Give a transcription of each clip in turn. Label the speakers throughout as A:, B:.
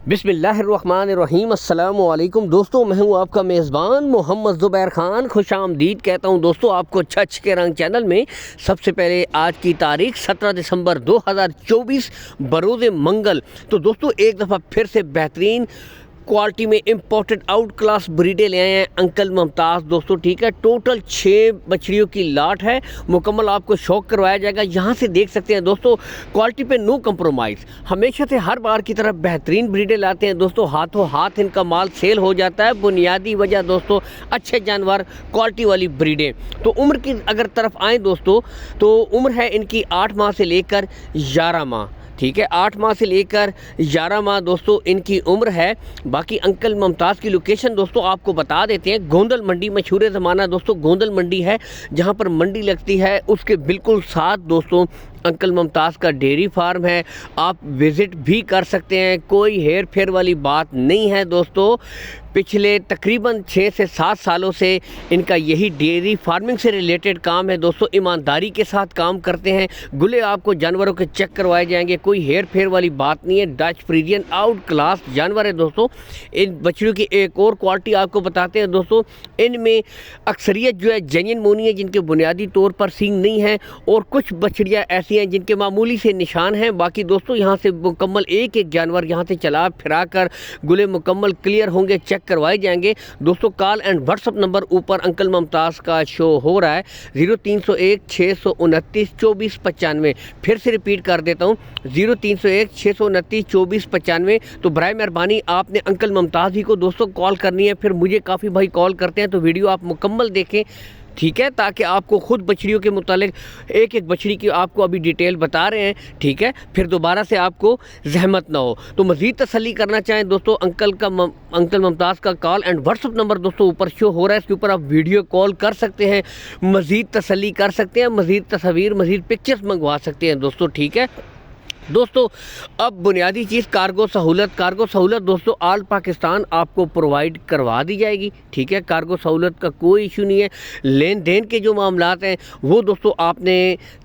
A: बिस्मिल्लाहिर्रहमानिर्रहीम। अस्सलाम वालेकुम दोस्तों, मैं हूं आपका मेज़बान मोहम्मद ज़ुबैर ख़ान। खुश आमदीद कहता हूं दोस्तों आपको छछ के रंग चैनल में। सबसे पहले आज की तारीख 17 दिसंबर 2024 बरोज़ मंगल। तो दोस्तों एक दफ़ा फिर से बेहतरीन क्वालिटी में इम्पोर्टेड आउट क्लास ब्रीडें ले आए हैं अंकल मुमताज़ दोस्तों। ठीक है, टोटल 6 बछड़ियों की लाट है, मुकम्मल आपको शौक करवाया जाएगा। यहाँ से देख सकते हैं दोस्तों, क्वालिटी पे नो कंप्रोमाइज़। हमेशा से हर बार की तरफ बेहतरीन ब्रीडें लाते हैं दोस्तों, हाथों हाथ इनका माल सेल हो जाता है। बुनियादी वजह दोस्तों अच्छे जानवर, क्वालिटी वाली ब्रीडें। तो उम्र की अगर तरफ आएँ दोस्तों, तो उम्र है इनकी 8 माह से लेकर 11 माह। ठीक है, 8 माह से लेकर 11 माह दोस्तों इनकी उम्र है। बाकी अंकल मुमताज़ की लोकेशन दोस्तों आपको बता देते हैं। गोंदल मंडी मशहूर ज़माना दोस्तों गोंदल मंडी है, जहां पर मंडी लगती है उसके बिल्कुल साथ दोस्तों अंकल मुमताज़ का डेयरी फार्म है। आप विज़िट भी कर सकते हैं, कोई हेर फेर वाली बात नहीं है दोस्तों। पिछले तकरीबन 6 से 7 सालों से इनका यही डेयरी फार्मिंग से रिलेटेड काम है दोस्तों। ईमानदारी के साथ काम करते हैं। गुले आपको जानवरों के चेक करवाए जाएंगे, कोई हेर फेर वाली बात नहीं है। डच फ्रीजियन आउट क्लास जानवर है दोस्तों। इन बछड़ियों की एक और क्वालिटी आपको बताते हैं दोस्तों, इनमें अक्सरियत जो है जेन्युइन मोनी है, जिनके बुनियादी तौर पर सींग नहीं है, और कुछ बछड़ियाँ ऐसी हैं जिनके मामूली से निशान हैं। बाकी दोस्तों यहाँ से मुकम्मल एक एक जानवर यहाँ से चला फिरा कर गुले मुकम्मल क्लियर होंगे, चेक करवाए जाएंगे दोस्तों। कॉल एंड व्हाट्सअप नंबर ऊपर अंकल मुमताज़ का शो हो रहा है, 0301 629 24 95। फिर से रिपीट कर देता हूँ, 0301 629 24 95। तो बराए मेहरबानी आपने अंकल मुमताज़ ही को दोस्तों कॉल करनी है। फिर मुझे काफ़ी भाई कॉल करते हैं, तो वीडियो आप मुकम्मल देखें, ठीक है, ताकि आपको खुद बछड़ियों के मुतालिक एक एक बछड़ी की आपको अभी डिटेल बता रहे हैं, ठीक है, फिर दोबारा से आपको जहमत ना हो। तो मज़ीद तसल्ली करना चाहें दोस्तों, अंकल मुमताज़ का कॉल एंड व्हाट्सअप नंबर दोस्तों ऊपर शो हो रहा है, इसके ऊपर आप वीडियो कॉल कर सकते हैं, मज़ीद तसल्ली कर सकते हैं, मज़ीद तस्वीर, मज़ीद पिक्चर्स मंगवा सकते हैं दोस्तों। ठीक है दोस्तों, अब बुनियादी चीज़ कार्गो सहूलत दोस्तों ऑल पाकिस्तान आपको प्रोवाइड करवा दी जाएगी। ठीक है, कार्गो सहूलत का कोई इशू नहीं है। लेन देन के जो मामलात हैं वो दोस्तों आपने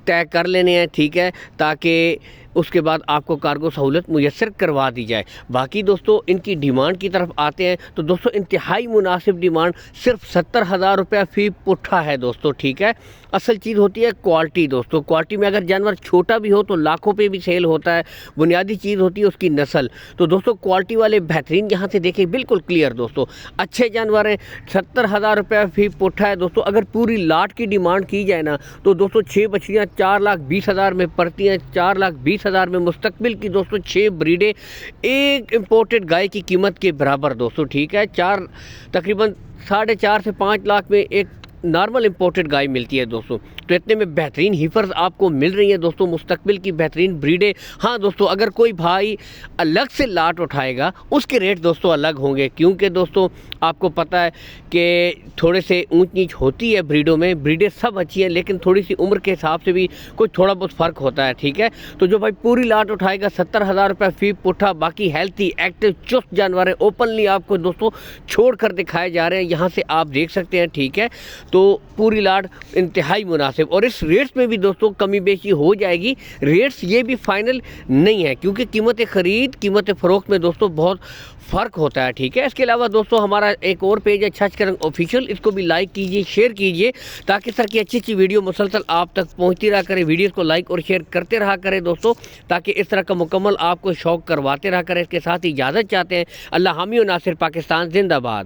A: तय कर लेने हैं, ठीक है, ताकि उसके बाद आपको कार्गो सहूलत मुयस्सर करवा दी जाए। बाकी दोस्तों इनकी डिमांड की तरफ आते हैं, तो दोस्तों इंतहाई मुनासिब डिमांड सिर्फ 70,000 रुपया फ़ी पुट्ठा है दोस्तों। ठीक है, असल चीज़ होती है क्वालिटी दोस्तों। क्वालिटी में अगर जानवर छोटा भी हो तो लाखों पे भी सेल होता है। बुनियादी चीज़ होती है उसकी नस्ल। तो दोस्तों क्वालिटी वाले बेहतरीन यहाँ से देखें, बिल्कुल क्लियर दोस्तों अच्छे जानवर हैं। 70,000 रुपया फ़ी पुट्ठा है दोस्तों। अगर पूरी लाट की डिमांड की जाए ना, तो दोस्तों 6 बछड़ियाँ 4,20,000 में पड़ती हैं। 4,20,000 में मुस्तकबिल की दोस्तों 6 ब्रीडें एक इम्पोर्टेड गाय की कीमत के बराबर दोस्तों। ठीक है, तकरीबन 4.5 से 5 लाख में एक नॉर्मल इम्पोर्टेड गाय मिलती है दोस्तों। तो इतने में बेहतरीन हीफर्स आपको मिल रही हैं दोस्तों, मुस्तकबिल की बेहतरीन ब्रीडें। हाँ दोस्तों, अगर कोई भाई अलग से लाट उठाएगा उसके रेट दोस्तों अलग होंगे, क्योंकि दोस्तों आपको पता है कि थोड़े से ऊंच नीच होती है ब्रीडों में। ब्रीडें सब अच्छी हैं, लेकिन थोड़ी सी उम्र के हिसाब से भी कुछ थोड़ा बहुत फ़र्क होता है। ठीक है, तो जो भाई पूरी लाट उठाएगा 70,000 रुपये फ़ी पुट्ठा। बाकी हेल्थी एक्टिव चुस्त जानवर है, ओपनली आपको दोस्तों छोड़ कर दिखाए जा रहे हैं, यहाँ से आप देख सकते हैं। ठीक है, तो पूरी लाट इंतहाई मुनासिब, और इस रेट्स में भी दोस्तों कमी बेशी हो जाएगी। रेट्स ये भी फाइनल नहीं है, क्योंकि कीमत ख़रीद कीमत फ़रोख्त में दोस्तों बहुत फ़र्क होता है। ठीक है, इसके अलावा दोस्तों हमारा एक और पेज है छछ के रंग ऑफिशियल, इसको भी लाइक कीजिए, शेयर कीजिए, ताकि सर की अच्छी अच्छी वीडियो मुसलसल आप तक पहुंचती रहा करे। वीडियोस को लाइक और शेयर करते रहा करें दोस्तों, ताकि इस तरह का मुकम्मल आपको शौक करवाते रहा करें। इसके साथ ही इजाज़त चाहते हैं। अल्लाह हामी और नासिर, पाकिस्तान जिंदाबाद।